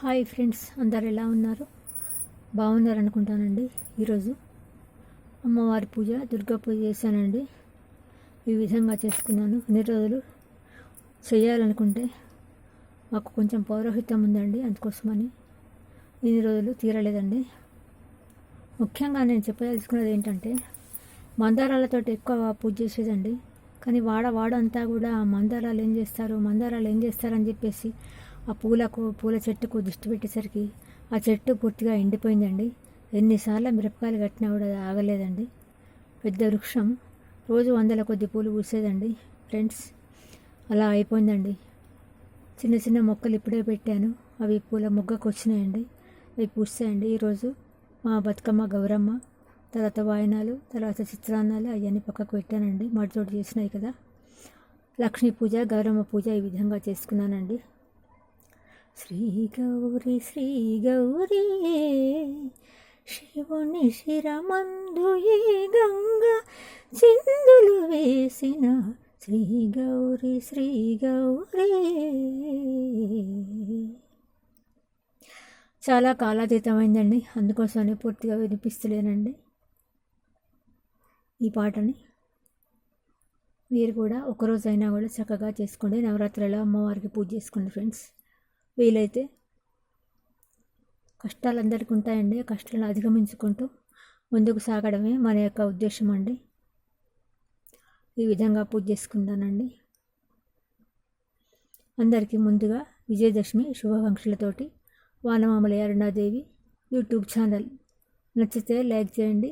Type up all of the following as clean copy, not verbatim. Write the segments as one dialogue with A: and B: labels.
A: Hi friends, అందరు ఎలా ఉన్నారు? బాగున్నారు అనుకుంటానండి. ఈరోజు అమ్మవారి పూజ, దుర్గా పూజ చేశానండి. ఈ విధంగా చేసుకున్నాను. అన్ని రోజులు చేయాలనుకుంటే మాకు కొంచెం పౌరోహిత్యం ఉందండి, అందుకోసమని ఇన్ని రోజులు తీరలేదండి. ముఖ్యంగా నేను చెప్పదలుచుకున్నది ఏంటంటే, మందారాలతో ఎక్కువ పూజ చేసేదండి. కానీ వాడ అంతా కూడా మందారాలు ఏం చేస్తారని చెప్పేసి ఆ పూల చెట్టుకు దృష్టి పెట్టేసరికి ఆ చెట్టు పూర్తిగా ఎండిపోయిందండి. ఎన్నిసార్లు మిరపకాయలు కట్టినా కూడా అది ఆగలేదండి. పెద్ద వృక్షం, రోజు 100 కొద్ది పూలు పూసేదండి ఫ్రెండ్స్. అలా అయిపోయిందండి. చిన్న చిన్న మొక్కలు ఇప్పుడే పెట్టాను, అవి పూల మొగ్గకు వచ్చినాయండి, అవి పూస్తాయండి. ఈరోజు మా బతుకమ్మ, గౌరమ్మ, తర్వాత వాయనాలు, తర్వాత చిత్రాన్నాలు అవన్నీ పక్కకు పెట్టానండి. మడితోటి చేసినాయి కదా. లక్ష్మీ పూజ, గౌరమ్మ పూజ ఈ విధంగా చేసుకున్నానండి. శ్రీ గౌరీ శివుని శిరమందు ఈ గంగ చిందులు వేసిన శ్రీ గౌరీ చాలా కాలాతీతమైందండి, అందుకోసమని పూర్తిగా వినిపిస్తలేనండి ఈ పాటని. మీరు కూడా ఒకరోజైనా కూడా చక్కగా చేసుకోండి. నవరాత్రిలో అమ్మవారికి పూజ చేసుకోండి ఫ్రెండ్స్. వీలైతే కష్టాలు అందరికీ ఉంటాయండి, కష్టాలను అధిగమించుకుంటూ ముందుకు సాగడమే మన యొక్క ఉద్దేశం అండి. ఈ విధంగా పూజ చేసుకుంటానండి. అందరికీ ముందుగా విజయదశమి శుభాకాంక్షలతోటి వానమామల అరుణాదేవి యూట్యూబ్ ఛానల్ నచ్చితే లైక్ చేయండి,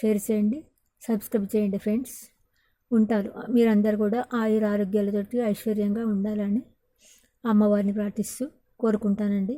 A: షేర్ చేయండి, సబ్స్క్రైబ్ చేయండి ఫ్రెండ్స్. ఉంటారు. మీరందరూ కూడా ఆయుర ఆరోగ్యాలతోటి ఐశ్వర్యంగా ఉండాలని అమ్మవారిని ప్రార్థిస్తూ కోరుకుంటానండి.